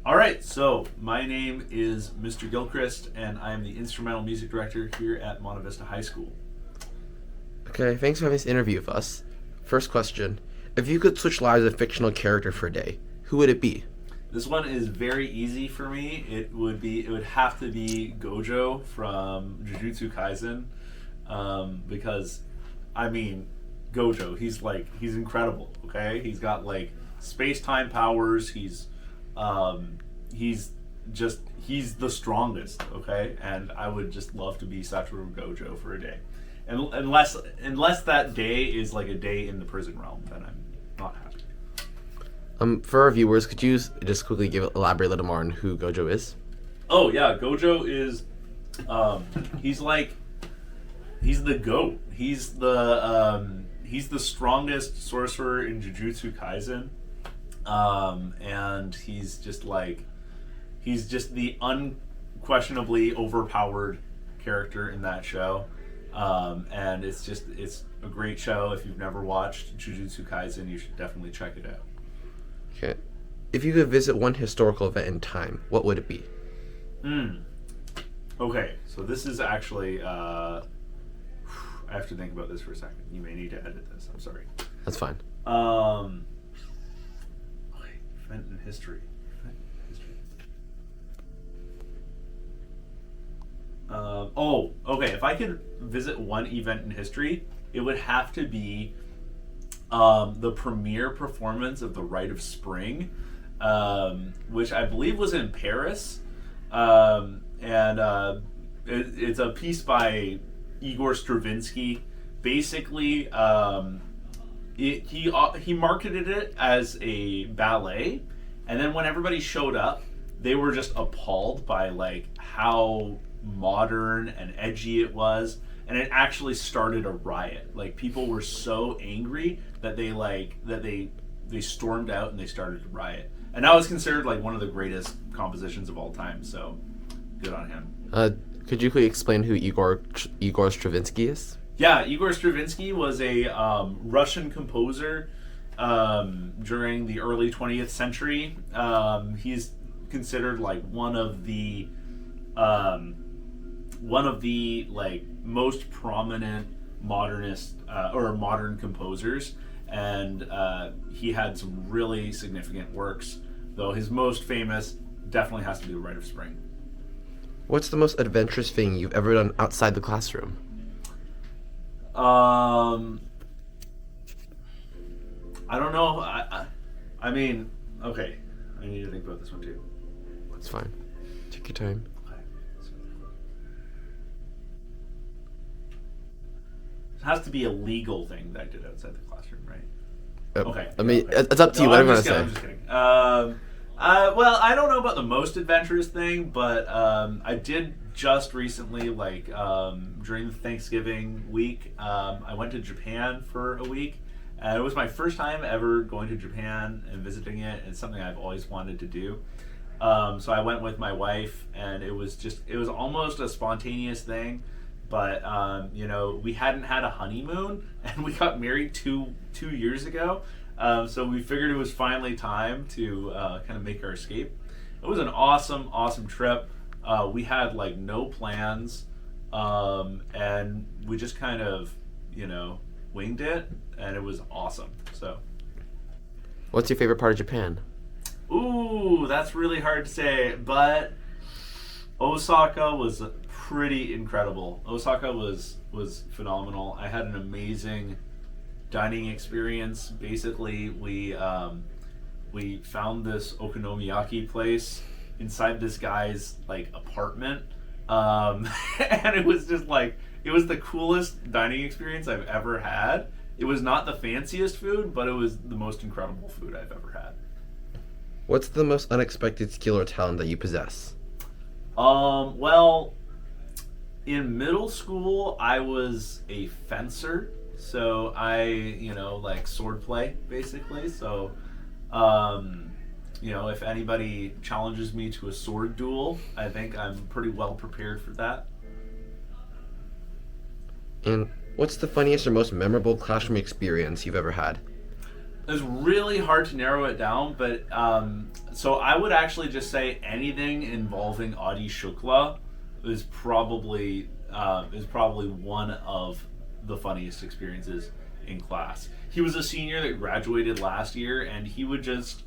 All right, so my name is Mr. Gilchrist, and I am the instrumental music director here at Monte Vista High School. Okay, thanks for having this interview with us. First question. If you could switch lives with a fictional character for a day, who would it be? This one is very easy for me. It would have to be Gojo from Jujutsu Kaisen, because, I mean, Gojo, he's incredible. Okay, he's got like space time powers. He's he's the strongest. Okay, and I would just love to be Satoru Gojo for a day, and unless that day is like a day in the prison realm, then I'm not happy. For our viewers, could you just quickly elaborate a little more on who Gojo is? Oh yeah, Gojo is, he's the goat. He's the strongest sorcerer in Jujutsu Kaisen, and he's just the unquestionably overpowered character in that show, and it's a great show. If you've never watched Jujutsu Kaisen, you should definitely check it out. Okay. If you could visit one historical event in time, what would it be? Okay, so this is actually, I have to think about this for a second. You may need to edit this. I'm sorry. That's fine. Event in history. Okay. If I could visit one event in history, it would have to be the premiere performance of The Rite of Spring, which I believe was in Paris, it's a piece by Igor Stravinsky. Basically, he marketed it as a ballet, and then when everybody showed up, they were just appalled by like how modern and edgy it was, and it actually started a riot. Like, people were so angry that they stormed out and they started to riot, and that was considered like one of the greatest compositions of all time. So good on him. Could you quickly explain who Igor Stravinsky is? Yeah, Igor Stravinsky was a Russian composer during the early 20th century. He's considered like one of the like most prominent modernist or modern composers, and he had some really significant works. Though his most famous definitely has to be The Rite of Spring. What's the most adventurous thing you've ever done outside the classroom? I don't know. I mean, okay. I need to think about this one too. That's fine. Take your time. Okay. It has to be a legal thing that I did outside the classroom, right? Okay. I mean, okay. It's up to you. Whatever you want to say. I'm just kidding. Well, I don't know about the most adventurous thing, but I did just recently, like during the Thanksgiving week, I went to Japan for a week. It was my first time ever going to Japan and visiting it. It's something I've always wanted to do. So I went with my wife, and it was almost a spontaneous thing. But we hadn't had a honeymoon, and we got married two years ago. So we figured it was finally time to kind of make our escape. It was an awesome trip. We had like no plans, and we just kind of, winged it, and it was awesome. So, What's your favorite part of Japan? ooh, that's really hard to say, but Osaka was pretty incredible. Osaka was phenomenal. I had an amazing dining experience. Basically, we found this okonomiyaki place inside this guy's like apartment, and it was just like, it was the coolest dining experience I've ever had. It was not the fanciest food, but it was the most incredible food I've ever had. What's the most unexpected skill or talent that you possess? Well, in middle school, I was a fencer. So I, like sword play, basically. So, if anybody challenges me to a sword duel, I think I'm pretty well prepared for that. And what's the funniest or most memorable classroom experience you've ever had? It's really hard to narrow it down, but so I would actually just say anything involving Adi Shukla is probably one of the funniest experiences in class. He was a senior that graduated last year, and he would just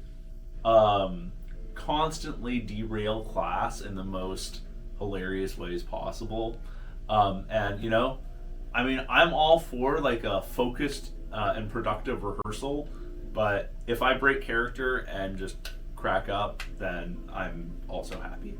constantly derail class in the most hilarious ways possible. And I mean, I'm all for like a focused and productive rehearsal, but if I break character and just crack up, then I'm also happy.